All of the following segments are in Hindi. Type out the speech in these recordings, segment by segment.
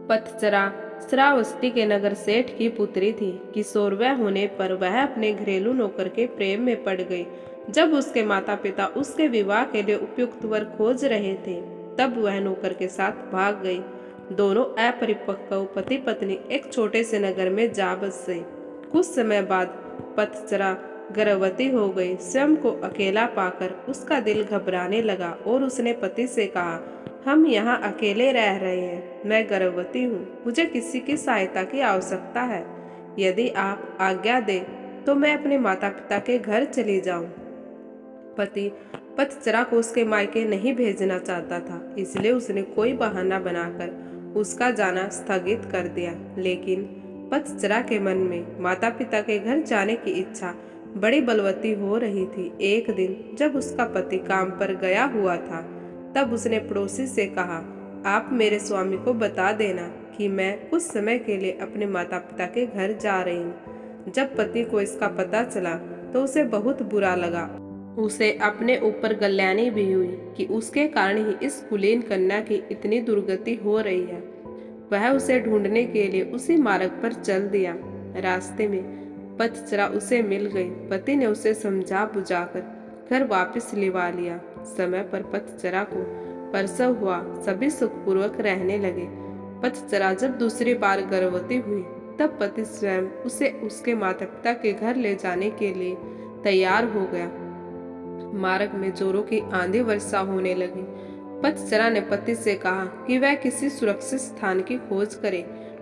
पतचरा श्रावस्ती के नगर सेठ की पुत्री थी। किशोरवय होने पर वह अपने घरेलू नौकर के प्रेम में पड़ गई। जब उसके माता पिता उसके विवाह के लिए उपयुक्त वर खोज रहे थे, तब वह नौकर के साथ भाग गई। दोनों अपरिपक्व पति पत्नी एक छोटे से नगर में जा बस गए। कुछ समय बाद पतचरा गर्भवती हो गई। स्वयं को अकेला पाकर उसका दिल घबराने लगा और उसने पति से कहा, हम यहाँ अकेले रह रहे हैं, मैं गर्भवती हूँ, मुझे किसी की सहायता की आवश्यकता है। यदि आप आज्ञा दें तो मैं अपने माता पिता के घर चली जाऊं। पति पतचरा को उसके मायके नहीं भेजना चाहता था, इसलिए उसने कोई बहाना बनाकर उसका जाना स्थगित कर दिया। लेकिन पतचरा के मन में माता पिता के घर जाने की इच्छा बड़ी बलवती हो रही थी। एक दिन जब उसका पति काम पर गया हुआ था, तब उसने पड़ोसी से कहा, आप मेरे स्वामी को बता देना कि मैं कुछ समय के लिए अपने माता पिता के घर जा रही हूँ। जब पति को इसका पता चला तो उसे बहुत बुरा लगा। उसे अपने ऊपर गल्यानी भी हुई कि उसके कारण ही इस कुलीन कन्या की इतनी दुर्गति हो रही है। वह उसे ढूंढने के लिए उसी मार्ग पर चल दिया। रास्ते में पतचरा उसे मिल गई। पति ने उसे समझा बुझाकर घर वापस लिवा लिया। समय पर पतचरा को प्रसव हुआ। सभी सुखपूर्वक रहने लगे। पतचरा जब दूसरी बार गर्भवती हुई, तब पति स्वयं उसे उसके माता पिता के घर ले जाने के लिए तैयार हो गया। मार्ग में जोरों की आंधी वर्षा होने लगी। पतचरा ने पति से कहा कि वह किसी सुरक्षित स्थान की खोज करे।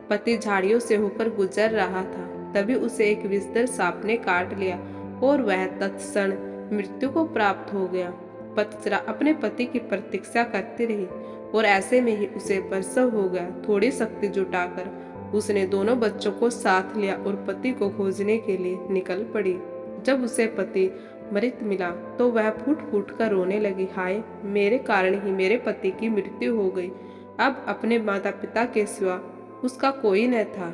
पति झाड़ियों से होकर गुजर रहा था, तभी उसे एक विषधर सांप ने काट लिया और वह तत्क्षण मृत्यु को प्राप्त हो गया। पतचरा अपने पति की प्रतीक्षा करती रही और ऐसे में ही उसे प्रसव हो गया। थोड़ी शक्ति जुटाकर उसने दोनों बच्चों को साथ लिया और पति को खोजने के लिए निकल पड़ी। जब उसे पति मृत मिला तो वह फूट फूट कर रोने लगी, हाय, मेरे कारण ही मेरे पति की मृत्यु हो गई। अब अपने माता पिता के सिवा उसका कोई न था।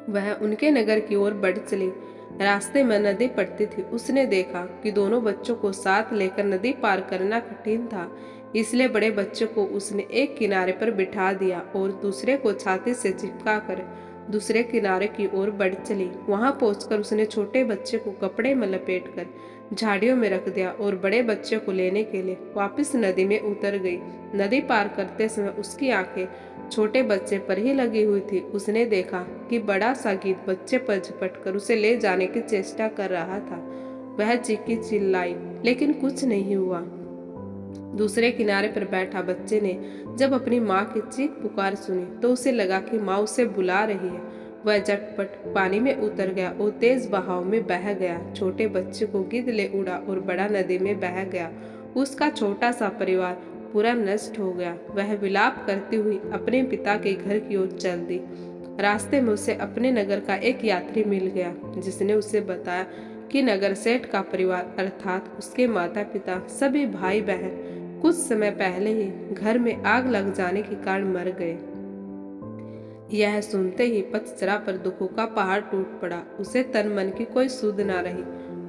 वह उनके नगर की ओर बढ़ चली। रास्ते में नदी पड़ती थी। उसने देखा कि दोनों बच्चों को साथ लेकर नदी पार करना कठिन था, इसलिए बड़े बच्चे को उसने एक किनारे पर बिठा दिया और दूसरे को छाती से चिपका कर दूसरे किनारे की ओर बढ़ चली। वहां पहुंचकर उसने छोटे बच्चे को कपड़े में लपेटकर झाड़ियों में रख दिया और बड़े बच्चे को लेने के लिए वापस नदी में उतर गई। नदी पार करते समय उसकी आंखें छोटे बच्चे पर ही लगी हुई थी। उसने देखा कि बड़ा सा गीद बच्चे पर झपट कर उसे ले जाने की चेष्टा कर रहा था। वह चीखी चिल्लाई, लेकिन कुछ नहीं हुआ। दूसरे किनारे पर बैठा बच्चे ने जब अपनी माँ की चीख पुकार सुनी तो उसे लगा कि माँ उसे बुला रही है। वह झटपट पानी में उतर गया और तेज बहाव में बह गया। छोटे बच्चे को गिद्ध ले उड़ा और बड़ा नदी में बह गया। उसका छोटा सा परिवार पूरा नष्ट हो गया। वह विलाप करती हुई अपने पिता के घर की ओर चल दी। रास्ते में उसे अपने नगर का एक यात्री मिल गया, जिसने उसे बताया कि नगर सेठ का परिवार अर्थात उसके माता पिता सभी भाई बहन कुछ समय पहले ही घर में आग लग जाने के कारण मर गए। यह सुनते ही पतचरा पर दुखों का पहाड़ टूट पड़ा। उसे तन मन की कोई सुध न रही।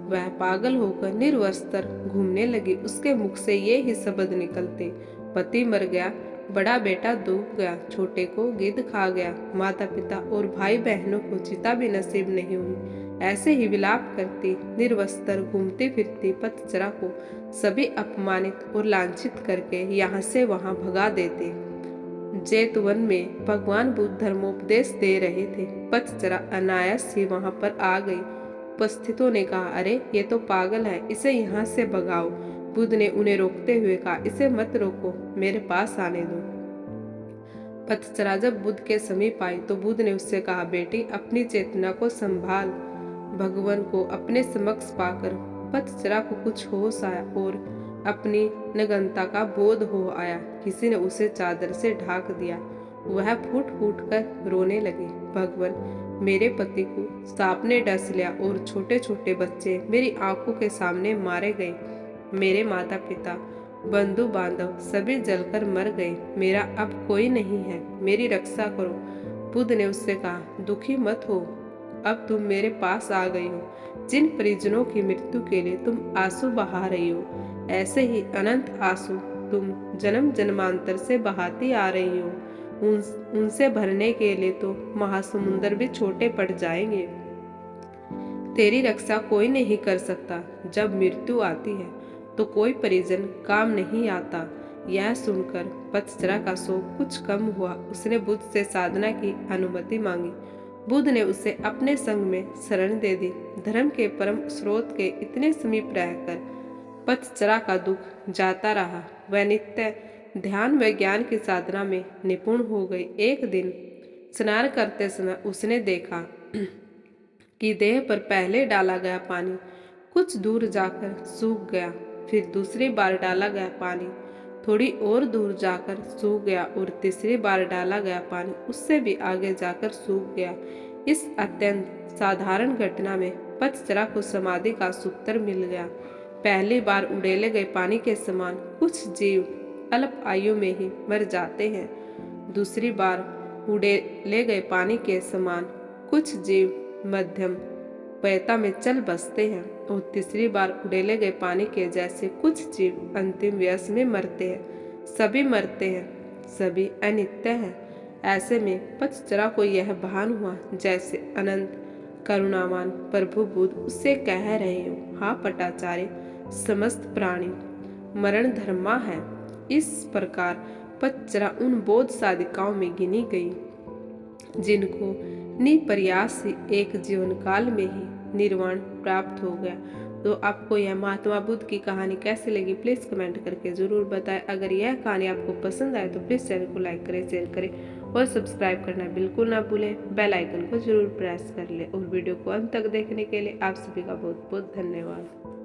वह पागल होकर निर्वस्त्र घूमने लगी। उसके मुख से ये ही शब्द निकलते, पति मर गया, बड़ा बेटा डूब गया, छोटे को गिद्ध खा गया, माता पिता और भाई बहनों को चिता भी नसीब नहीं हुई। ऐसे ही विलाप करती निर्वस्त्र घूमती फिरती पतचरा को सभी अपमानित और लांछित करके यहाँ से वहाँ भगा देते। जेतवन में भगवान बुद्ध धर्मोपदेश दे रहे थे। पतचरा अनायास ही वहां पर आ गई। उपस्थितों ने कहा, अरे ये तो पागल है, इसे यहाँ से भगाओ। बुद्ध ने उन्हें रोकते हुए कहा, इसे मत रोको, मेरे पास आने दो। पतचरा जब बुद्ध के समीप आई तो बुद्ध ने उससे कहा, बेटी, अपनी चेतना को संभाल। भगवान को अपने समक्ष पाकर पतचरा को कुछ होश आया और अपनी नग्नता का बोध हो आया। किसी ने उसे चादर से ढाक दिया। वह फूट फूट कर रोने लगी, भगवान, मेरे पति को सांप ने डस लिया और छोटे छोटे बच्चे मेरी आंखों के सामने मारे गए। मेरे माता पिता बंधु बांधव सभी जलकर मर गए। मेरा अब कोई नहीं है, मेरी रक्षा करो। बुद्ध ने उससे कहा, दुखी मत हो, अब तुम मेरे पास आ गई हो। जिन परिजनों की मृत्यु के लिए तुम आंसू बहा रही हो, ऐसे ही अनंत आंसू तुम जन्म जन्मांतर से बहाती आ रही हो। उनसे भरने के लिए तो महासमुंदर भी छोटे पड़ जाएंगे। तेरी रक्षा कोई नहीं कर सकता। जब मृत्यु आती है तो कोई परिजन काम नहीं आता। यह सुनकर पतज्जरा का शोक कुछ कम हुआ। उसने बुद्ध से साधना की अनुमति मांगी। बुद्ध ने उसे अपने संग में शरण दे दी। धर्म के परम स्रोत के इतने समीप रहकर पतज्जरा का दुख जाता रहा। वह नित्य ध्यान व ज्ञान की साधना में निपुण हो गई। एक दिन स्नान करते समय उसने देखा कि देह पर पहले डाला गया पानी कुछ दूर जाकर सूख गया। फिर दूसरी बार डाला गया पानी थोड़ी और दूर जाकर सूख गया और तीसरी बार डाला गया पानी उससे भी आगे जाकर सूख गया। इस अत्यंत साधारण घटना में पतज्जरा को समाधि का सूत्र मिल गया। पहली बार उड़ेले गए पानी के समान कुछ जीव अल्प आयु में ही मर जाते हैं। दूसरी बार उड़ेले गए पानी के समान कुछ जीव मध्यम वयता में चल बसते हैं और तीसरी बार उड़ेले गए पानी के जैसे कुछ जीव अंतिम व्यस में मरते हैं। सभी मरते हैं, सभी अनित्य हैं। ऐसे में पतज्जरा को यह भान हुआ जैसे अनंत करुणावान प्रभु बुद्ध उससे कह रहे हो, हाँ पटाचार्य, समस्त प्राणी मरण धर्मा है। इस प्रकार पतज्जरा उन बौद्ध साधिकाओं में गिनी गई जिनको निप्रयास से एक जीवन काल में ही निर्वाण प्राप्त हो गया। तो आपको यह महात्मा बुद्ध की कहानी कैसी लगी प्लीज़ कमेंट करके ज़रूर बताएं। अगर यह कहानी आपको पसंद आए तो प्लीज़ चैनल को लाइक करें, शेयर करें और सब्सक्राइब करना बिल्कुल ना भूलें। बेल आइकन को जरूर प्रेस कर लें और वीडियो को अंत तक देखने के लिए आप सभी का बहुत बहुत धन्यवाद।